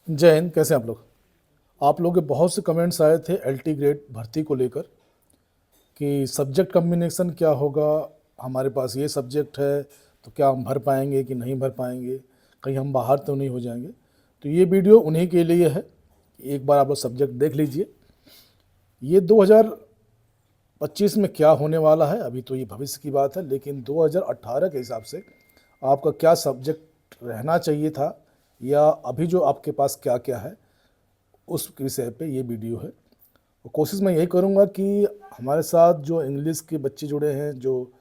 जय हिंद। कैसे हैं आप लोग? आप लोगों के बहुत से कमेंट्स आए थे एलटी ग्रेड भर्ती को लेकर कि सब्जेक्ट कम्बिनेशन क्या होगा, हमारे पास ये सब्जेक्ट है तो क्या हम भर पाएंगे कि नहीं भर पाएंगे, कहीं हम बाहर तो नहीं हो जाएंगे। तो ये वीडियो उन्हीं के लिए है। एक बार आप लोग सब्जेक्ट देख लीजिए। ये 2025 में क्या होने वाला है, अभी तो ये भविष्य की बात है, लेकिन 2018 के हिसाब से आपका क्या सब्जेक्ट रहना चाहिए था या अभी जो आपके पास क्या क्या है, उस विषय पे ये वीडियो है। और कोशिश मैं यही करूँगा कि हमारे साथ जो इंग्लिश के बच्चे जुड़े हैं, जो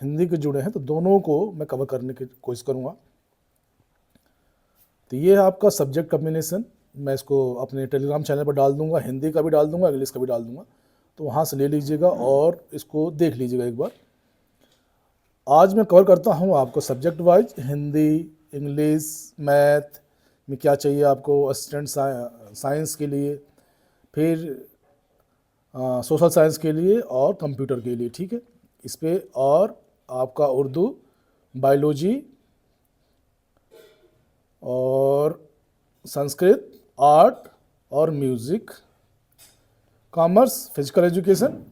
हिंदी के जुड़े हैं, तो दोनों को मैं कवर करने की कोशिश करूँगा। तो ये है आपका सब्जेक्ट कम्बिनेशन। मैं इसको अपने टेलीग्राम चैनल पर डाल दूँगा, हिंदी का भी डाल दूँगा, इंग्लिश का भी डाल दूँगा, तो वहाँ से ले लीजिएगा और इसको देख लीजिएगा एक बार। आज मैं कवर करता हूँ आपको subject wise, Hindi, English, math में क्या चाहिए आपको असिस्टेंट साइंस के लिए, फिर सोशल साइंस के लिए और कंप्यूटर के लिए, ठीक है इस पे, और आपका उर्दू, बायोलॉजी और संस्कृत, आर्ट और music, commerce, physical education,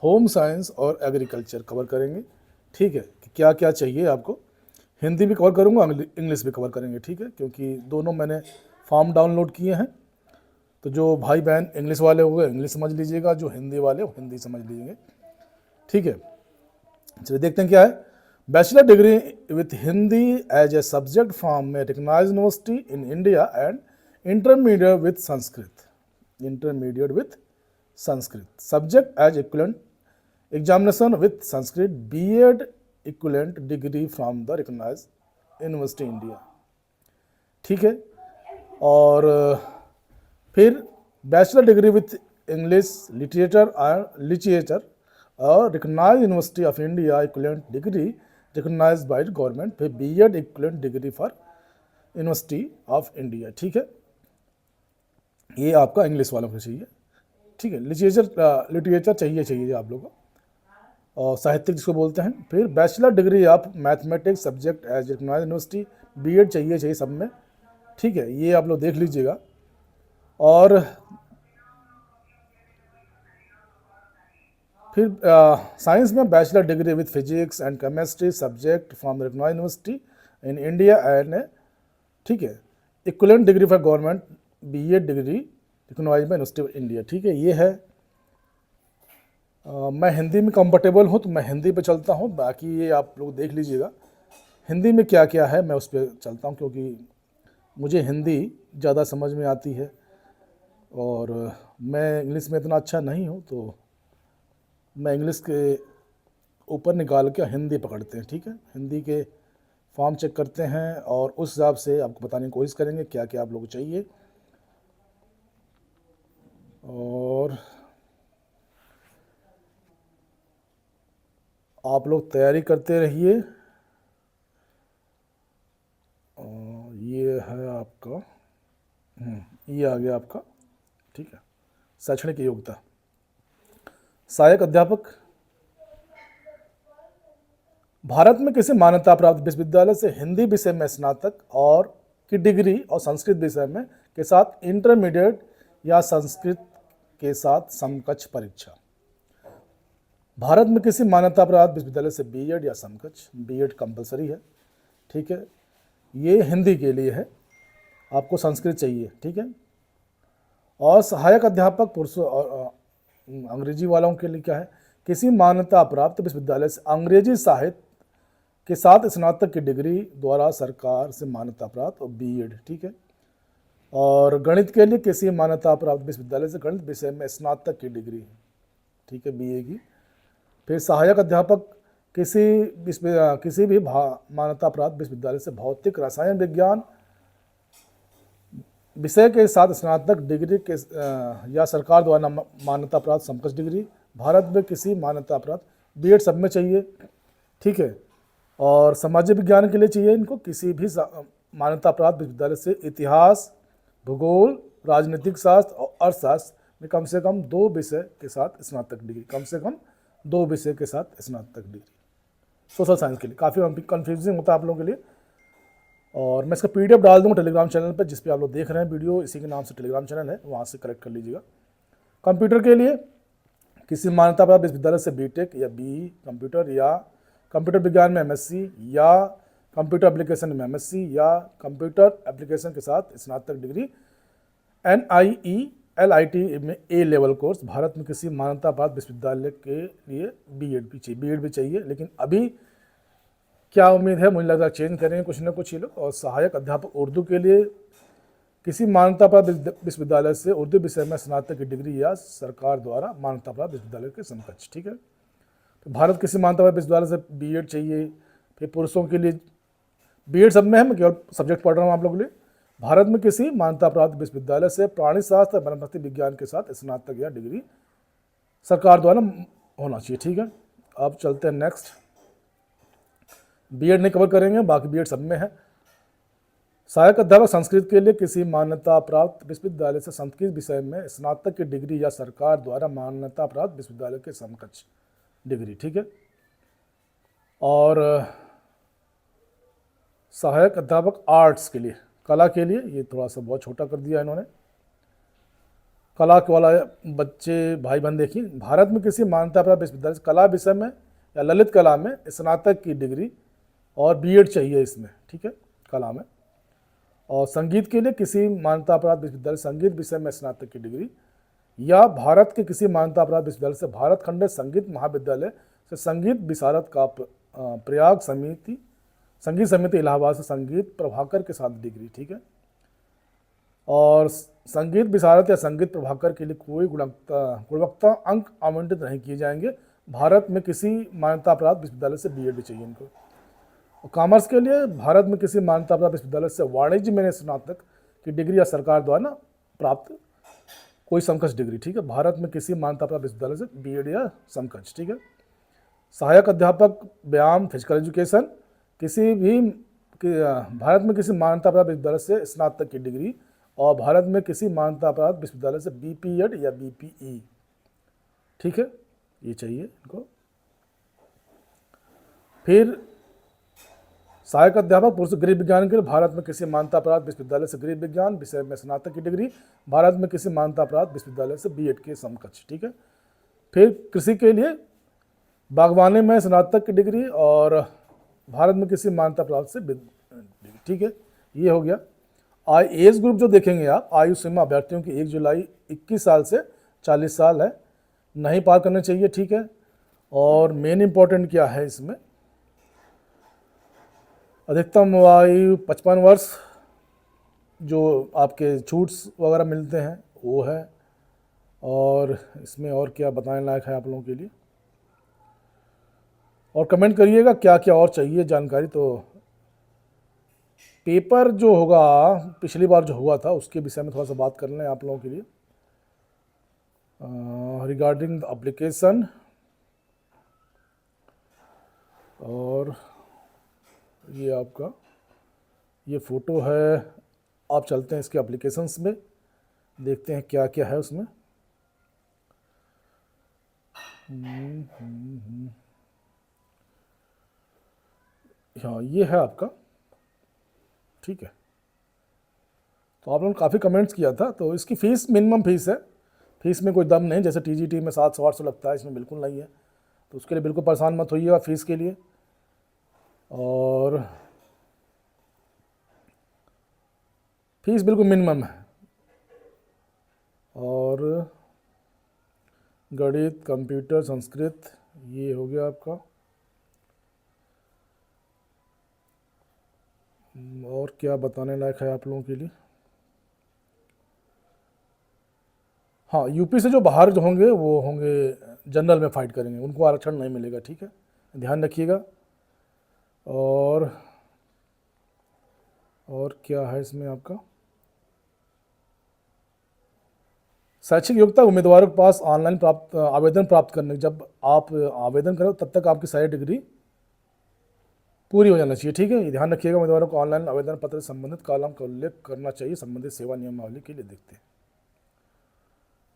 home science और एग्रीकल्चर कवर करेंगे। ठीक है कि क्या क्या चाहिए आपको। हिंदी भी कवर करूँगा, इंग्लिश भी कवर करेंगे, ठीक है, क्योंकि दोनों मैंने फॉर्म डाउनलोड किए हैं। तो जो भाई बहन इंग्लिश वाले हो गए इंग्लिश समझ लीजिएगा, जो हिंदी वाले हो हिंदी समझ लीजिएगा, ठीक है। चलिए देखते हैं क्या है। Bachelor degree with Hindi as a subject from में recognise university in India and intermediate with Sanskrit, intermediate with Sanskrit subject as equivalent examination with Sanskrit BEd equivalent degree from the recognise university India, ठीक है। और फिर bachelor degree with English literature और recognise university of India equivalent degree recognise by government, फिर BEd equivalent degree for university of India, ठीक है। ये आपका इंग्लिश वालों को चाहिए, ठीक है। लिटरेचर चाहिए आप लोगों को, और साहित्यिक जिसको बोलते हैं। फिर bachelor degree of mathematics subject as recognise university, BEd चाहिए सब में, ठीक है। ये आप लोग देख लीजिएगा। और फिर साइंस में bachelor degree with physics and chemistry subject from recognise university in India and, ठीक है, equivalent degree for government BEd degree recognise by university of India, ठीक है। ये है। मैं हिंदी में कंफर्टेबल हूँ तो मैं हिंदी पे चलता हूँ, बाकी ये आप लोग देख लीजिएगा हिंदी में क्या क्या है, मैं उस पर चलता हूँ क्योंकि मुझे हिंदी ज़्यादा समझ में आती है और मैं इंग्लिश में इतना अच्छा नहीं हूँ, तो मैं इंग्लिश के ऊपर निकाल के हिंदी पकड़ते हैं, ठीक है। हिंदी के फॉर्म चेक करते हैं और उस हिसाब से आपको बताने की कोशिश करेंगे क्या क्या आप लोगों को चाहिए। और आप लोग तैयारी करते रहिए। ये है आपका, ये आ गया आपका, ठीक है। शैक्षणिक योग्यता, सहायक अध्यापक, भारत में किसी मान्यता प्राप्त विश्वविद्यालय से हिंदी विषय में स्नातक और की डिग्री और संस्कृत विषय में के साथ इंटरमीडिएट या संस्कृत के साथ समकक्ष परीक्षा। भारत में किसी मान्यता प्राप्त विश्वविद्यालय से बीएड या समकक्ष, बीएड कंपलसरी है, ठीक है। ये हिंदी के लिए है, आपको संस्कृत चाहिए, ठीक है। और सहायक अध्यापक पुरुषों और अंग्रेजी वालों के लिए क्या है, किसी मान्यता प्राप्त विश्वविद्यालय से अंग्रेजी साहित्य के साथ स्नातक की डिग्री द्वारा सरकार से मान्यता प्राप्त और बीएड, ठीक है। और गणित के लिए किसी मान्यता प्राप्त विश्वविद्यालय से गणित विषय में स्नातक की डिग्री है, ठीक है, बीए की। फिर सहायक अध्यापक किसी भी मान्यता प्राप्त विश्वविद्यालय से भौतिक रसायन विज्ञान विषय के साथ स्नातक डिग्री के या सरकार द्वारा मान्यता प्राप्त समकक्ष डिग्री। भारत में किसी मान्यता प्राप्त बीएड सब में चाहिए, ठीक है। और सामाजिक विज्ञान के लिए चाहिए इनको किसी भी मान्यता प्राप्त विश्वविद्यालय से इतिहास, भूगोल, राजनीतिक शास्त्र और अर्थशास्त्र में कम से कम 2 विषय के साथ स्नातक डिग्री, कम से कम 2 विषय के साथ स्नातक डिग्री। सोशल साइंस के लिए काफ़ी कन्फ्यूजिंग होता है आप लोगों के लिए, और मैं इसका PDF डाल दूँगा टेलीग्राम चैनल पर, जिस पे आप लोग देख रहे हैं वीडियो, इसी के नाम से टेलीग्राम चैनल है, वहाँ से कलेक्ट कर लीजिएगा। कंप्यूटर के लिए किसी मान्यता प्राप्त विश्वविद्यालय से BTech या BE कंप्यूटर या कंप्यूटर विज्ञान में MSc या कंप्यूटर एप्लीकेशन में MSc या कंप्यूटर एप्लीकेशन के साथ स्नातक डिग्री NIE LIT में A लेवल कोर्स, भारत में किसी मान्यता प्राप्त विश्वविद्यालय के लिए B.Ed भी चाहिए, लेकिन अभी क्या उम्मीद है, मुझे लग रहा है चेंज करेंगे कुछ ना कुछ ये लोग। और सहायक अध्यापक उर्दू के लिए किसी मान्यता प्राप्त विश्वविद्यालय से उर्दू विषय में स्नातक की डिग्री या सरकार द्वारा मान्यता प्राप्त विश्वविद्यालय के समकक्ष, ठीक है। तो भारत किसी मान्यता प्राप्त विश्वविद्यालय से B.Ed चाहिए। फिर पुरुषों के लिए B.Ed सब में है, मैं केवल सब्जेक्ट पढ़ रहा हूँ आप लोगों के लिए। भारत में किसी मान्यता प्राप्त विश्वविद्यालय से प्राणी शास्त्र वनस्पति विज्ञान के साथ स्नातक या डिग्री सरकार द्वारा होना चाहिए, ठीक है। अब चलते हैं नेक्स्ट। B.Ed नहीं कवर करेंगे, बाकी B.Ed सब में है। सहायक अध्यापक संस्कृत के लिए किसी मान्यता प्राप्त विश्वविद्यालय से संस्कृत विषय में स्नातक की डिग्री या सरकार द्वारा मान्यता प्राप्त विश्वविद्यालय के समकक्ष डिग्री, ठीक है। और सहायक अध्यापक आर्ट्स के लिए, कला के लिए, ये थोड़ा सा बहुत छोटा कर दिया इन्होंने। कला वाला बच्चे भाई बहन देखिए, भारत में किसी मान्यता प्राप्त विश्वविद्यालय से कला विषय में या ललित कला में स्नातक की डिग्री और B.Ed चाहिए इसमें, ठीक है, कला में। और संगीत के लिए किसी मान्यता प्राप्त विश्वविद्यालय संगीत विषय में स्नातक की डिग्री या भारत के किसी मान्यता प्राप्त विश्वविद्यालय से भारत खंड संगीत महाविद्यालय से संगीत विशारद का प्रयाग संगीत समिति इलाहाबाद से संगीत प्रभाकर के साथ डिग्री, ठीक है। और संगीत विशारद या संगीत प्रभाकर के लिए कोई गुणवत्ता अंक आवंटित नहीं किए जाएंगे। भारत में किसी मान्यता प्राप्त विश्वविद्यालय से B.Ed चाहिए इनको। और कॉमर्स के लिए भारत में किसी मान्यता प्राप्त विश्वविद्यालय से वाणिज्य में स्नातक की डिग्री या सरकार द्वारा प्राप्त कोई समकक्ष डिग्री, ठीक है। भारत में किसी मान्यता प्राप्त विश्वविद्यालय से B.Ed या समकक्ष, ठीक है। सहायक अध्यापक व्यायाम फिजिकल एजुकेशन भारत में किसी मान्यता प्राप्त विश्वविद्यालय से स्नातक की डिग्री और भारत में किसी मान्यता प्राप्त विश्वविद्यालय से B.Ped या B.PE, ठीक है, ये चाहिए इनको। फिर सहायक अध्यापक पुरुष गृह विज्ञान के लिए भारत में किसी मान्यता प्राप्त विश्वविद्यालय से गृह विज्ञान विषय में स्नातक की डिग्री, भारत में किसी मान्यता प्राप्त विश्वविद्यालय से B.Ed के समकक्ष, ठीक है। फिर कृषि के लिए बागवानी में स्नातक की डिग्री और भारत में किसी मान्यता प्राप्त से डिग्री, ठीक है, ये हो गया। एज ग्रुप जो देखेंगे आप, आयु सीमा अभ्यर्थियों की 1 जुलाई 21 साल से 40 साल है, नहीं पार करना चाहिए, ठीक है। और मेन इंपॉर्टेंट क्या है इसमें, अधिकतम आयु 55 वर्ष, जो आपके छूट्स वगैरह मिलते हैं वो है। और इसमें और क्या बताने लायक है आप लोगों के लिए, और कमेंट करिएगा क्या क्या और चाहिए जानकारी। तो पेपर जो होगा पिछली बार जो हुआ था उसके विषय में थोड़ा सा बात कर लें आप लोगों के लिए, रिगार्डिंग द एप्लीकेशन। और ये आपका ये फ़ोटो है, आप चलते हैं इसके एप्लीकेशंस में, देखते हैं क्या क्या है उसमें। हाँ, ये है आपका, ठीक है। तो आप लोगों ने काफ़ी कमेंट्स किया था, तो इसकी फ़ीस मिनिमम फ़ीस है, फीस में कोई दम नहीं, जैसे TGT में 700-800 लगता है, इसमें बिल्कुल नहीं है, तो उसके लिए बिल्कुल परेशान मत होइएगा फ़ीस के लिए। और फीस बिल्कुल मिनिमम है। और गणित, कंप्यूटर, संस्कृत, ये हो गया आपका। और क्या बताने लायक है आप लोगों के लिए, हाँ, यूपी से जो बाहर जो होंगे वो होंगे जनरल में फाइट करेंगे, उनको आरक्षण नहीं मिलेगा, ठीक है, ध्यान रखिएगा। और क्या है इसमें आपका, शैक्षिक योग्यता उम्मीदवारों के पास ऑनलाइन आवेदन प्राप्त करने, जब आप आवेदन करो तब तक आपकी सारी डिग्री पूरी हो जाना चाहिए, ठीक है, ये ध्यान रखिएगा। उम्मीदवारों को ऑनलाइन आवेदन पत्र से संबंधित कॉलम का उल्लेख करना चाहिए संबंधित सेवा नियमावली के लिए, देखते हैं।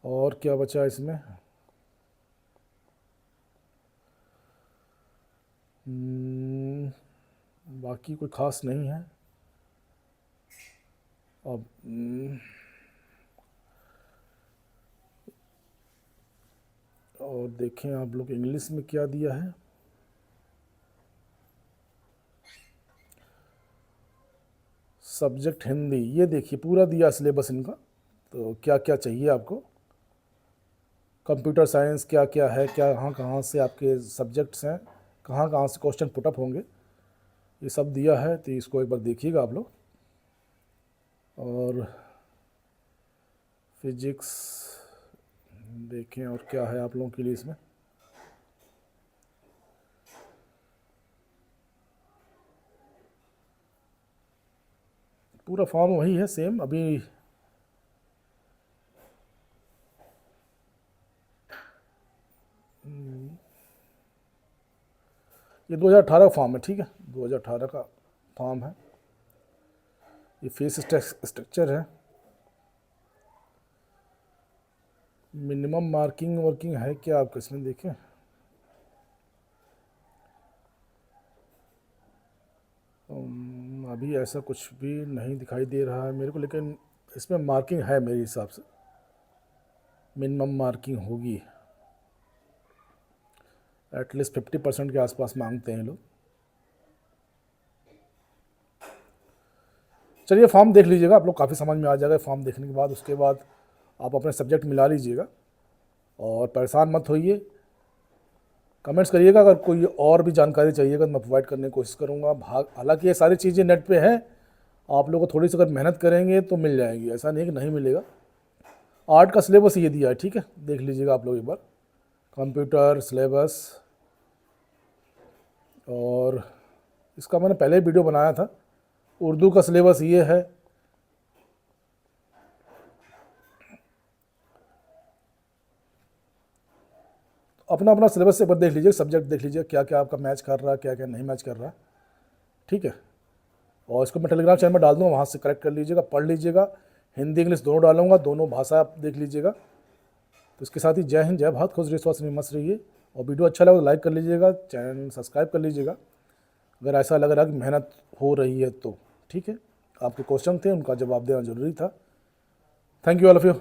और क्या बचा इसमें, बाकी कोई खास नहीं है। अब और देखें आप लोग इंग्लिश में क्या दिया है। सब्जेक्ट हिंदी, ये देखिए पूरा दिया सिलेबस इनका, तो क्या क्या चाहिए आपको। कंप्यूटर साइंस क्या क्या है, क्या कहाँ कहाँ से आपके सब्जेक्ट्स हैं, कहाँ कहाँ से क्वेश्चन पुटअप होंगे, ये सब दिया है, तो इसको एक बार देखिएगा आप लोग। और फिजिक्स देखें और क्या है आप लोगों के लिए इसमें। पूरा फॉर्म वही है सेम अभी। ये 2018 फॉर्म है, ठीक है, 2018 का फॉर्म है। ये फेस स्ट्रक्चर है। मिनिमम मार्किंग वर्किंग है क्या आपका इसमें, देखें। अभी ऐसा कुछ भी नहीं दिखाई दे रहा है मेरे को, लेकिन इसमें मार्किंग है मेरे हिसाब से, मिनिमम मार्किंग होगी। एटलीस्ट 50% के आसपास मांगते हैं लोग। चलिए फॉर्म देख लीजिएगा आप लोग, काफ़ी समझ में आ जाएगा फॉर्म देखने के बाद। उसके बाद आप अपने सब्जेक्ट मिला लीजिएगा और परेशान मत होइए। कमेंट्स करिएगा अगर कोई और भी जानकारी चाहिएगा तो मैं प्रोवाइड करने की कोशिश करूँगा। हालांकि ये सारी चीज़ें नेट पे हैं, आप लोग को थोड़ी सी अगर मेहनत करेंगे तो मिल जाएगी, ऐसा नहीं कि नहीं मिलेगा। आर्ट का सिलेबस ये दिया है, ठीक है, देख लीजिएगा आप लोग एक बार। कंप्यूटर सिलेबस, और इसका मैंने पहले ही वीडियो बनाया था। उर्दू का सिलेबस ये है। अपना अपना सिलेबस से एक बार देख लीजिए, सब्जेक्ट देख लीजिए क्या क्या आपका मैच कर रहा है, क्या क्या नहीं मैच कर रहा है, ठीक है। और इसको मैं टेलीग्राम चैनल में डाल दूँगा, वहाँ से करेक्ट कर लीजिएगा, पढ़ लीजिएगा। हिंदी इंग्लिश दोनों डालूंगा, दोनों भाषा आप देख लीजिएगा। तो इसके साथ ही जय हिंद, जय भारत, खुश विश्वास में मस्त रहिए। और वीडियो अच्छा लगा तो लाइक कर लीजिएगा, चैनल सब्सक्राइब कर लीजिएगा अगर ऐसा लग रहा है कि मेहनत हो रही है तो, ठीक है। आपके क्वेश्चन थे, उनका जवाब देना ज़रूरी था। Thank you all of you.